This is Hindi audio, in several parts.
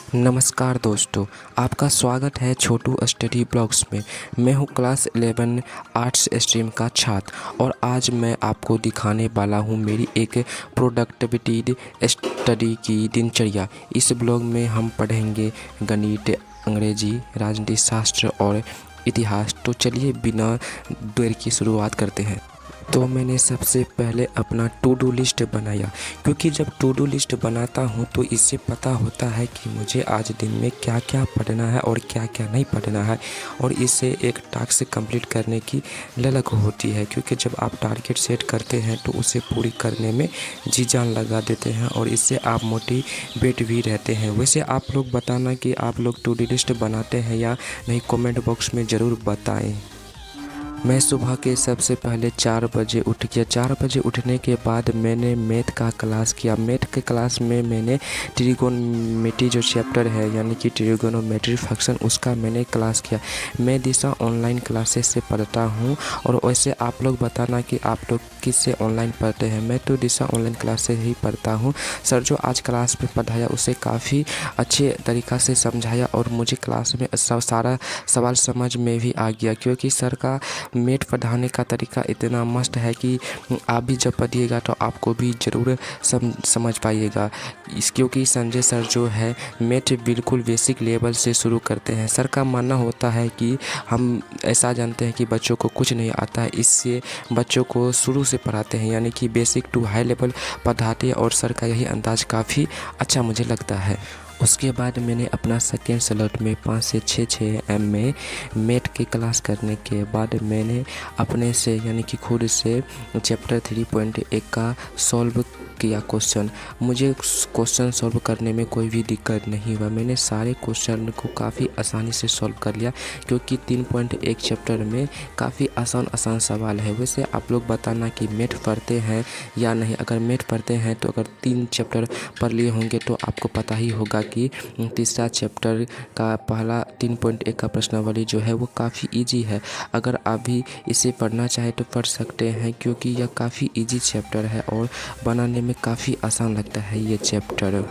नमस्कार दोस्तों, आपका स्वागत है छोटू स्टडी ब्लॉग्स में। मैं हूं क्लास 11 आर्ट्स स्ट्रीम का छात्र और आज मैं आपको दिखाने वाला हूं मेरी एक प्रोडक्टिविटी स्टडी की दिनचर्या। इस ब्लॉग में हम पढ़ेंगे गणित, अंग्रेजी, राजनीति शास्त्र और इतिहास। तो चलिए बिना देर की शुरुआत करते हैं। तो मैंने सबसे पहले अपना टू डू लिस्ट बनाया, क्योंकि जब टू डू लिस्ट बनाता हूँ तो इससे पता होता है कि मुझे आज दिन में क्या क्या पढ़ना है और क्या क्या नहीं पढ़ना है, और इससे एक टास्क कंप्लीट करने की ललक होती है। क्योंकि जब आप टारगेट सेट करते हैं तो उसे पूरी करने में जी जान लगा देते हैं और इससे आप मोटिवेट भी रहते हैं। वैसे आप लोग बताना कि आप लोग टू डू लिस्ट बनाते हैं या नहीं, कमेंट बॉक्स में ज़रूर बताएं। मैं सुबह के सबसे पहले 4 बजे उठ गया। 4 बजे उठने के बाद मैंने मैथ का क्लास किया। मैथ के क्लास में मैंने ट्रिगोनोमेट्री जो चैप्टर है यानी कि ट्रिगोनोमेट्री फंक्शन, उसका मैंने क्लास किया। मैं दिशा ऑनलाइन क्लासेस से पढ़ता हूँ और वैसे आप लोग बताना कि आप लोग किससे ऑनलाइन पढ़ते हैं। मैं तो दिशा ऑनलाइन क्लास से ही पढ़ता हूँ। सर जो आज क्लास में पढ़ाया उसे काफ़ी अच्छे तरीक़ा से समझाया और मुझे क्लास में सारा सवाल समझ में भी आ गया, क्योंकि सर का मैथ पढ़ाने का तरीका इतना मस्त है कि आप भी जब पढ़िएगा तो आपको भी ज़रूर समझ पाइएगा। क्योंकि संजय सर जो है मैथ बिल्कुल बेसिक लेवल से शुरू करते हैं। सर का मानना होता है कि हम ऐसा जानते हैं कि बच्चों को कुछ नहीं आता है, इससे बच्चों को शुरू से पढ़ाते हैं, यानी कि बेसिक टू हाई लेवल पढ़ाते हैं, और सर का यही अंदाज़ काफ़ी अच्छा मुझे लगता है। उसके बाद मैंने अपना सेकेंड स्लॉट में 5 से 6 AM में मैथ की क्लास करने के बाद मैंने अपने से यानी कि खुद से चैप्टर 3.1 का सॉल्व किया क्वेश्चन। मुझे क्वेश्चन सॉल्व करने में कोई भी दिक्कत नहीं हुआ। मैंने सारे क्वेश्चन को काफ़ी आसानी से सॉल्व कर लिया, क्योंकि 3.1 चैप्टर में काफ़ी आसान सवाल है। वैसे आप लोग बताना कि मैथ पढ़ते हैं या नहीं। अगर मैथ पढ़ते हैं तो अगर 3 चैप्टर पढ़ लिए होंगे तो आपको पता ही होगा कि तीसरा चैप्टर का पहला 3.1 का प्रश्नावली जो है वो काफ़ी इजी है। अगर आप भी इसे पढ़ना चाहे तो पढ़ सकते हैं, क्योंकि यह काफ़ी इजी चैप्टर है और बनाने में काफ़ी आसान लगता है ये चैप्टर।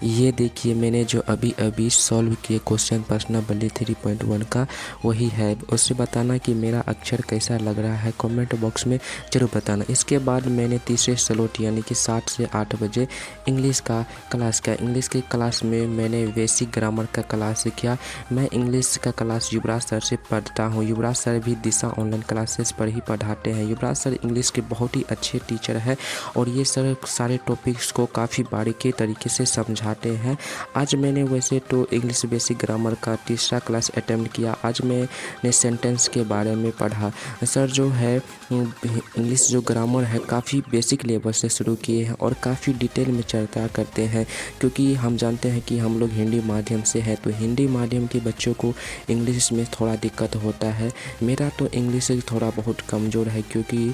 ये देखिए मैंने जो अभी सॉल्व किए क्वेश्चन प्रश्नावली 3.1 का वही है। उससे बताना कि मेरा अक्षर कैसा लग रहा है, कमेंट बॉक्स में ज़रूर बताना। इसके बाद मैंने तीसरे स्लॉट यानी कि 7 से 8 बजे इंग्लिश का क्लास किया। इंग्लिश के क्लास में मैंने बेसिक ग्रामर का क्लास किया। मैं इंग्लिश का क्लास युवराज सर से पढ़ता हूँ। युवराज सर भी दिशा ऑनलाइन क्लासेस पर ही पढ़ाते हैं। युवराज सर इंग्लिश के बहुत ही अच्छे टीचर है और ये सर सारे टॉपिक्स को काफ़ी बारीकी तरीके से समझाते हैं। आज मैंने वैसे तो इंग्लिश बेसिक ग्रामर का तीसरा क्लास अटेम्प्ट किया। आज मैंने सेंटेंस के बारे में पढ़ा। सर जो है इंग्लिश जो ग्रामर है काफ़ी बेसिक लेवल से शुरू किए हैं और काफ़ी डिटेल में चर्चा करते हैं, क्योंकि हम जानते हैं कि हम लोग हिंदी माध्यम से हैं, तो हिंदी माध्यम के बच्चों को इंग्लिश में थोड़ा दिक्कत होता है। मेरा तो इंग्लिश थोड़ा बहुत कमज़ोर है, क्योंकि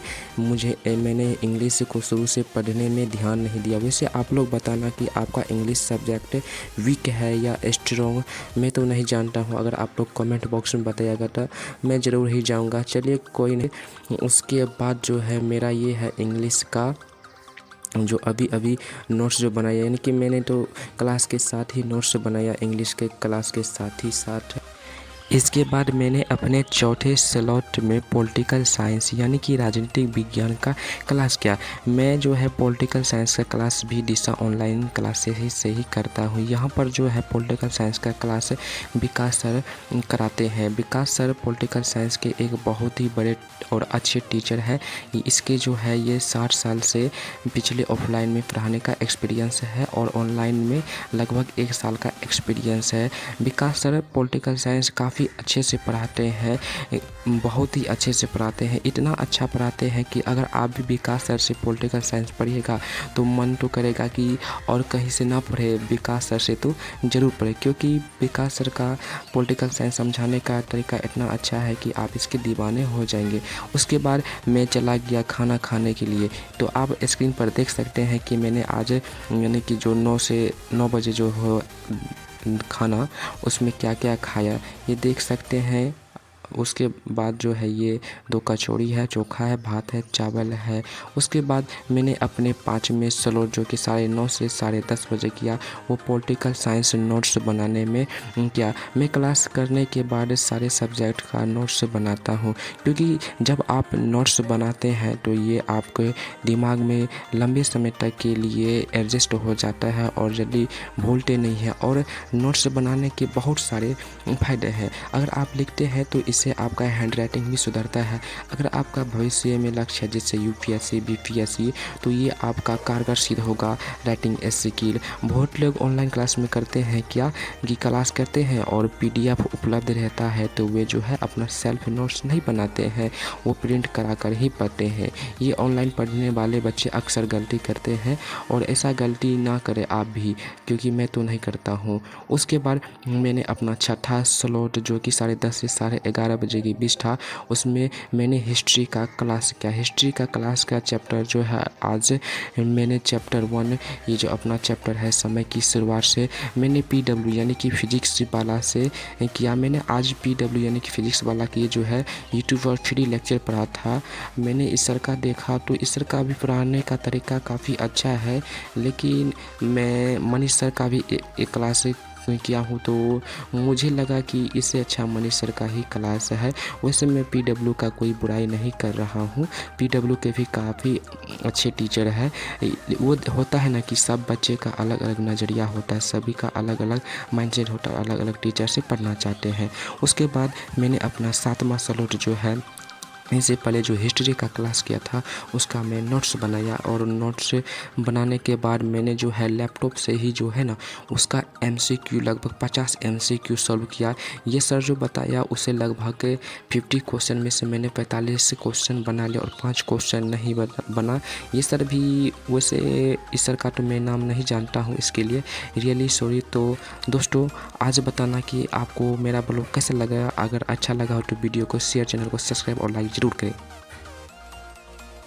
मैंने इंग्लिश को शुरू से पढ़ने में ध्यान नहीं दिया। वैसे आप लोग बताना कि आपका इंग्लिश सब्जेक्ट वीक है या स्ट्रॉन्ग, मैं तो नहीं जानता हूँ। अगर आप लोग कमेंट बॉक्स में बताइएगा तो मैं ज़रूर ही जाऊँगा। चलिए कोई नहीं। उसके बाद जो है मेरा ये है इंग्लिश का जो अभी नोट्स जो बनाया, यानी कि मैंने तो क्लास के साथ ही नोट्स बनाया इंग्लिश के क्लास के साथ ही साथ। इसके बाद मैंने अपने चौथे स्लॉट में पॉलिटिकल साइंस यानी कि राजनीतिक विज्ञान का क्लास किया। मैं जो है पॉलिटिकल साइंस का क्लास भी दिशा ऑनलाइन क्लासेस से ही करता हूँ। यहाँ पर जो है पॉलिटिकल साइंस का क्लास विकास सर कराते हैं। विकास सर पॉलिटिकल साइंस के एक बहुत ही बड़े और अच्छे टीचर है। इसके जो है ये 60 साल से पिछले ऑफलाइन में पढ़ाने का एक्सपीरियंस है और ऑनलाइन में लगभग 1 साल का एक्सपीरियंस है। विकास सर पॉलिटिकल साइंस काफ़ी अच्छे से पढ़ाते हैं, बहुत ही अच्छे से पढ़ाते हैं। इतना अच्छा पढ़ाते हैं कि अगर आप भी विकास सर से पॉलिटिकल साइंस पढ़िएगा तो मन तो करेगा कि और कहीं से ना पढ़े, विकास सर से तो ज़रूर पढ़े, क्योंकि विकास सर का पॉलिटिकल साइंस समझाने का तरीका इतना अच्छा है कि आप इसके दीवाने हो जाएंगे। उसके बाद मैं चला गया खाना खाने के लिए। तो आप स्क्रीन पर देख सकते हैं कि मैंने आज यानी कि जो 9 से 9 बजे जो हो खाना, उसमें क्या क्या खाया ये देख सकते हैं। उसके बाद जो है ये 2 कचौड़ी है, चोखा है, भात है, चावल है। उसके बाद मैंने अपने 5 में स्लॉट जो कि 9:30 से 10:30 बजे किया, वो पॉलिटिकल साइंस नोट्स बनाने में किया। मैं क्लास करने के बाद सारे सब्जेक्ट का नोट्स बनाता हूँ, क्योंकि जब आप नोट्स बनाते हैं तो ये आपके दिमाग में लंबे समय तक के लिए एडजस्ट हो जाता है और जल्दी भूलते नहीं हैं। और नोट्स बनाने के बहुत सारे फ़ायदे हैं। अगर आप लिखते हैं तो इससे आपका हैंड राइटिंग भी सुधरता है। अगर आपका भविष्य में लक्ष्य है जैसे यूपीएससी, बीपीएससी, तो ये आपका कारगर सिद्ध होगा राइटिंग स्किल। बहुत लोग ऑनलाइन क्लास में करते हैं क्या कि क्लास करते हैं और पीडीएफ उपलब्ध रहता है तो वे जो है अपना सेल्फ नोट्स नहीं बनाते हैं, वो प्रिंट करा कर ही पढ़ते हैं। ये ऑनलाइन पढ़ने वाले बच्चे अक्सर गलती करते हैं और ऐसा गलती ना करें आप भी, क्योंकि मैं तो नहीं करता हूँ। उसके बाद मैंने अपना छठा स्लॉट जो कि 10:30 से 11:30 बजे के बीच था, उसमें मैंने हिस्ट्री का क्लास किया। हिस्ट्री का क्लास का चैप्टर जो है आज मैंने चैप्टर 1, ये जो अपना चैप्टर है समय की शुरुआत से, मैंने पीडब्ल्यू यानी कि फिजिक्स वाला से किया। मैंने आज पीडब्ल्यू यानी कि फिजिक्स वाला की जो है यूट्यूब पर फ्री लेक्चर पढ़ा था। मैंने इस सर का देखा तो इस सर का भी पढ़ाने का तरीका काफ़ी अच्छा है, लेकिन मैं मनीष सर का भी एक क्लास किया हूँ तो मुझे लगा कि इससे अच्छा मनीष सर का ही क्लास है। वैसे मैं पीडब्ल्यू का कोई बुराई नहीं कर रहा हूँ, पीडब्ल्यू के भी काफ़ी अच्छे टीचर है। वो होता है ना कि सब बच्चे का अलग अलग नज़रिया होता है, सभी का अलग अलग माइंडसेट होता है, अलग अलग टीचर से पढ़ना चाहते हैं। उसके बाद मैंने अपना 7वां स्लॉट जो है, इससे पहले जो हिस्ट्री का क्लास किया था उसका मैं नोट्स बनाया, और नोट्स बनाने के बाद मैंने जो है लैपटॉप से ही जो है ना उसका एमसीक्यू लगभग 50 एमसीक्यू सॉल्व किया। ये सर जो बताया उसे लगभग 50 क्वेश्चन में से मैंने 45 क्वेश्चन बना लिया और 5 क्वेश्चन नहीं बना। ये सर भी, वैसे इस सर का तो मैं नाम नहीं जानता हूँ, इसके लिए रियली सॉरी। तो दोस्तों आज बताना कि आपको मेरा ब्लॉग कैसा लगा। अगर अच्छा लगा हो तो वीडियो को शेयर, चैनल को सब्सक्राइब और लाइक ज़रूर करें।